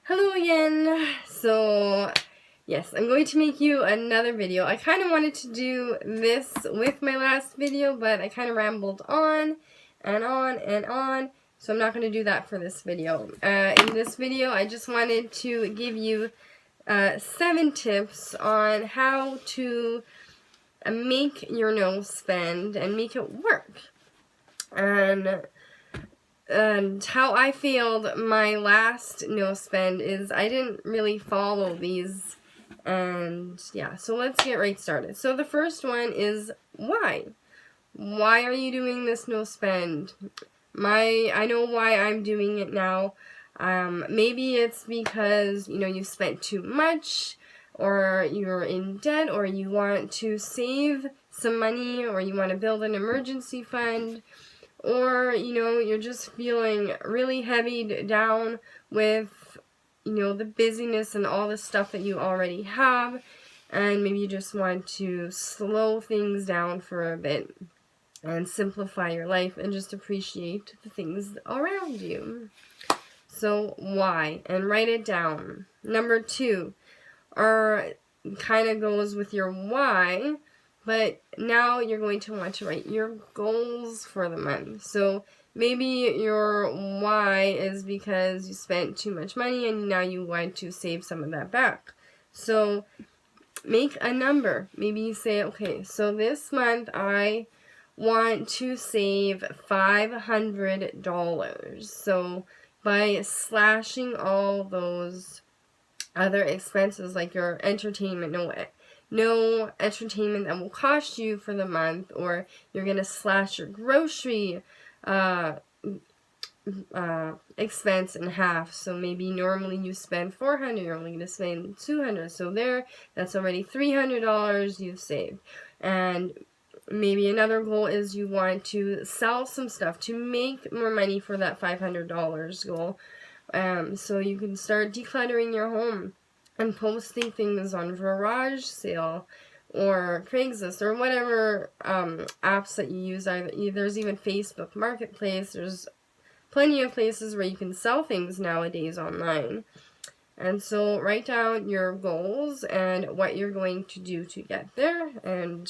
Hello again. So, yes, I'm going to make you another video. I kind of wanted to do this with my last video, but I kind of rambled on and on and on, so I'm not going to do that for this video. In this video, I just wanted to give you 7 tips on how to make your no spend and make it work. And how I failed my last no spend is I didn't really follow these, and yeah, so let's get right started. So the first one is why. Why are you doing this no spend? I know why I'm doing it now. Maybe it's because, you spent too much, or you're in debt, or you want to save some money, or you want to build an emergency fund. Or, you're just feeling really heavy down with, the busyness and all the stuff that you already have. And maybe you just want to slow things down for a bit and simplify your life and just appreciate the things around you. So, why? And write it down. Number 2, kind of goes with your why. But now you're going to want to write your goals for the month. So maybe your why is because you spent too much money and now you want to save some of that back. So make a number. Maybe you say, okay, so this month I want to save $500. So by slashing all those other expenses like your entertainment, no entertainment that will cost you for the month, or you're going to slash your grocery expense in half. So maybe normally you spend $400, you're only going to spend $200. So that's already $300 you've saved. And maybe another goal is you want to sell some stuff to make more money for that $500 goal. So you can start decluttering your home and posting things on Garage Sale or Craigslist or whatever apps that you use. There's even Facebook Marketplace. There's plenty of places where you can sell things nowadays online. And so write down your goals and what you're going to do to get there. And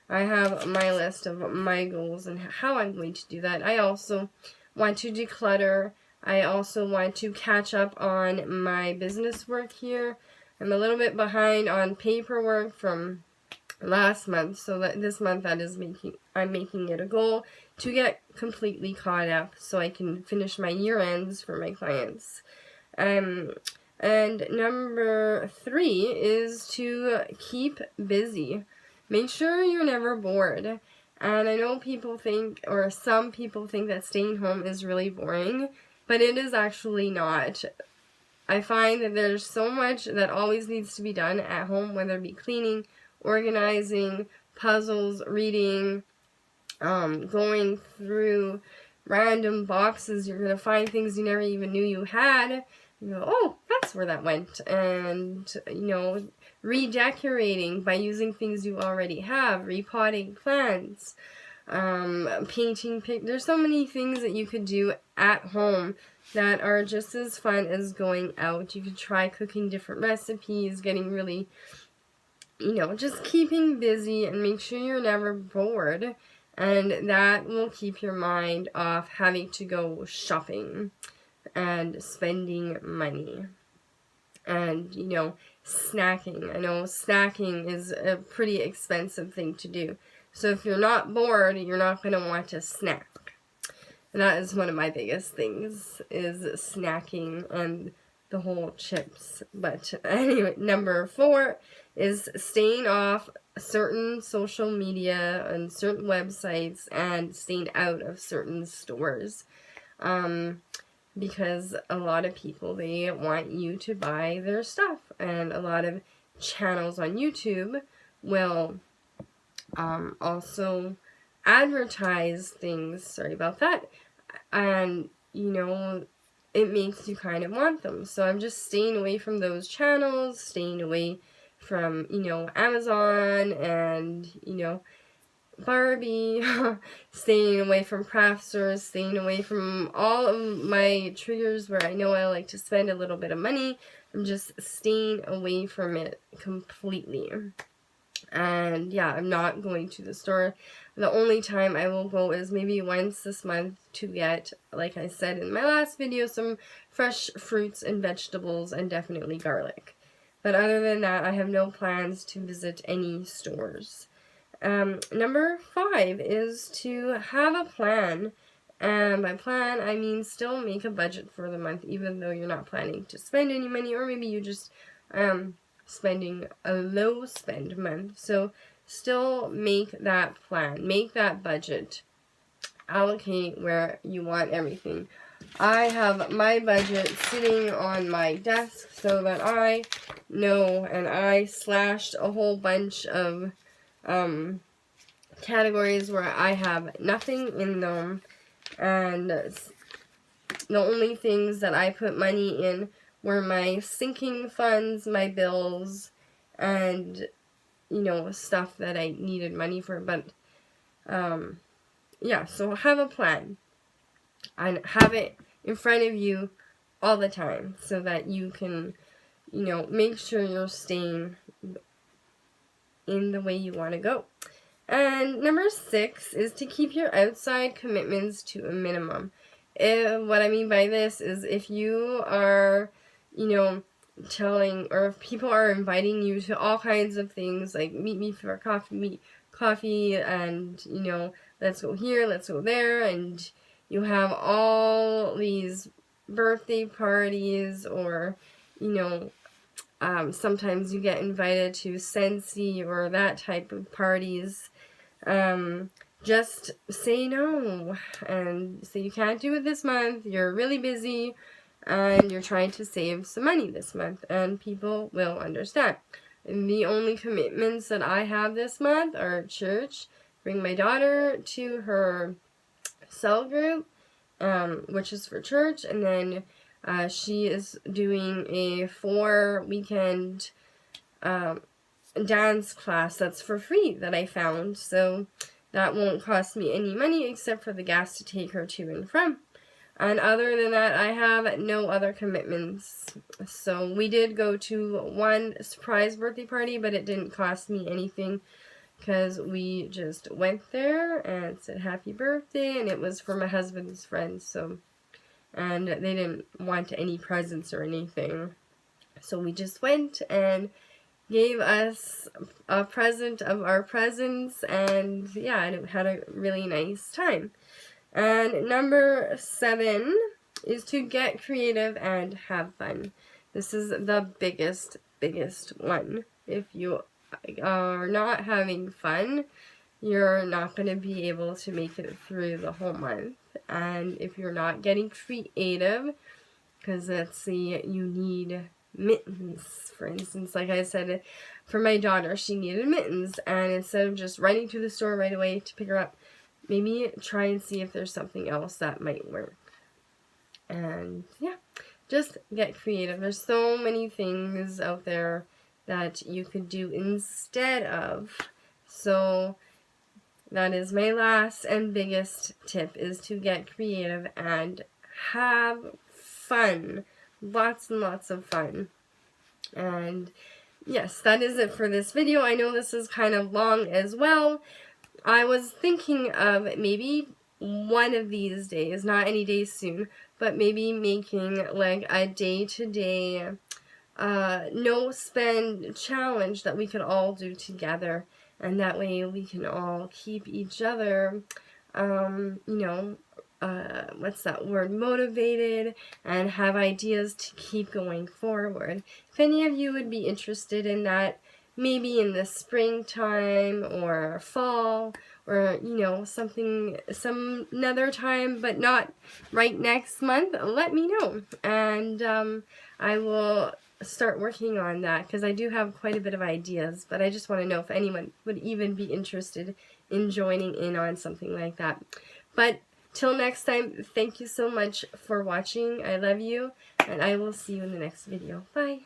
I have my list of my goals and how I'm going to do that. I also want to declutter. I also want to catch up on my business work here. I'm a little bit behind on paperwork from last month, so that this month I'm making it a goal to get completely caught up so I can finish my year ends for my clients. And number 3 is to keep busy. Make sure you're never bored. And I know some people think that staying home is really boring, but it is actually not. I find that there's so much that always needs to be done at home, whether it be cleaning, organizing, puzzles, reading, going through random boxes. You're going to find things you never even knew you had. You go, oh, that's where that went. And, redecorating by using things you already have, repotting plants, painting. There's so many things that you could do at home that are just as fun as going out. You could try cooking different recipes, getting really, just keeping busy, and make sure you're never bored. And that will keep your mind off having to go shopping and spending money. And, snacking. I know snacking is a pretty expensive thing to do. So if you're not bored, you're not going to want to snack. And that is one of my biggest things, is snacking and the whole chips. But anyway, number 4 is staying off certain social media and certain websites and staying out of certain stores. Because a lot of people, they want you to buy their stuff. And a lot of channels on YouTube will also advertise things, sorry about that, and it makes you kind of want them. So I'm just staying away from those channels, staying away from Amazon, and Barbie, staying away from craft stores, staying away from all of my triggers where I know I like to spend a little bit of money. I'm just staying away from it completely. And yeah, I'm not going to the store. The only time I will go is maybe once this month to get, like I said in my last video, some fresh fruits and vegetables and definitely garlic. But other than that, I have no plans to visit any stores. Number 5 is to have a plan. And by plan, I mean still make a budget for the month, even though you're not planning to spend any money, or maybe you just spending a low spend month. So still make that plan, make that budget, allocate where you want everything. I have my budget sitting on my desk so that I know, and I slashed a whole bunch of categories where I have nothing in them, and the only things that I put money in were my sinking funds, my bills, and, you know, stuff that I needed money for. But, yeah, so have a plan. And have it in front of you all the time so that you can, you know, make sure you're staying in the way you want to go. And number 6 is to keep your outside commitments to a minimum. What I mean by this is if you are, you know, telling, or if people are inviting you to all kinds of things, like meet me for coffee, and, you know, let's go here, let's go there, and you have all these birthday parties, or, you know, sometimes you get invited to Scentsy or that type of parties. Just say no and say you can't do it this month, you're really busy, and you're trying to save some money this month, and people will understand. And the only commitments that I have this month are church, bring my daughter to her cell group, which is for church, and then she is doing a 4-weekend dance class that's for free that I found, so that won't cost me any money except for the gas to take her to and from. And other than that, I have no other commitments. So we did go to one surprise birthday party, but it didn't cost me anything because we just went there and said happy birthday, and it was for my husband's friends, so, and they didn't want any presents or anything. So we just went and gave us a present of our presents, and yeah, and had a really nice time. And number 7 is to get creative and have fun. This is the biggest one. If you are not having fun, you're not going to be able to make it through the whole month. And if you're not getting creative, because let's see, you need mittens, for instance. Like I said, for my daughter, she needed mittens, and instead of just running to the store right away to pick her up, maybe try and see if there's something else that might work. And yeah, just get creative. There's so many things out there that you could do instead of. So that is my last and biggest tip, is to get creative and have fun. Lots and lots of fun. And yes, that is it for this video. I know this is kind of long as well. I was thinking of maybe one of these days, not any day soon, but maybe making like a day-to-day no spend challenge that we could all do together, and that way we can all keep each other, you know, what's that word, motivated, and have ideas to keep going forward. If any of you would be interested in that, maybe in the springtime or fall, or, you know, some another time, but not right next month, let me know. And I will start working on that, because I do have quite a bit of ideas, but I just want to know if anyone would even be interested in joining in on something like that. But till next time, thank you so much for watching. I love you, and I will see you in the next video. Bye.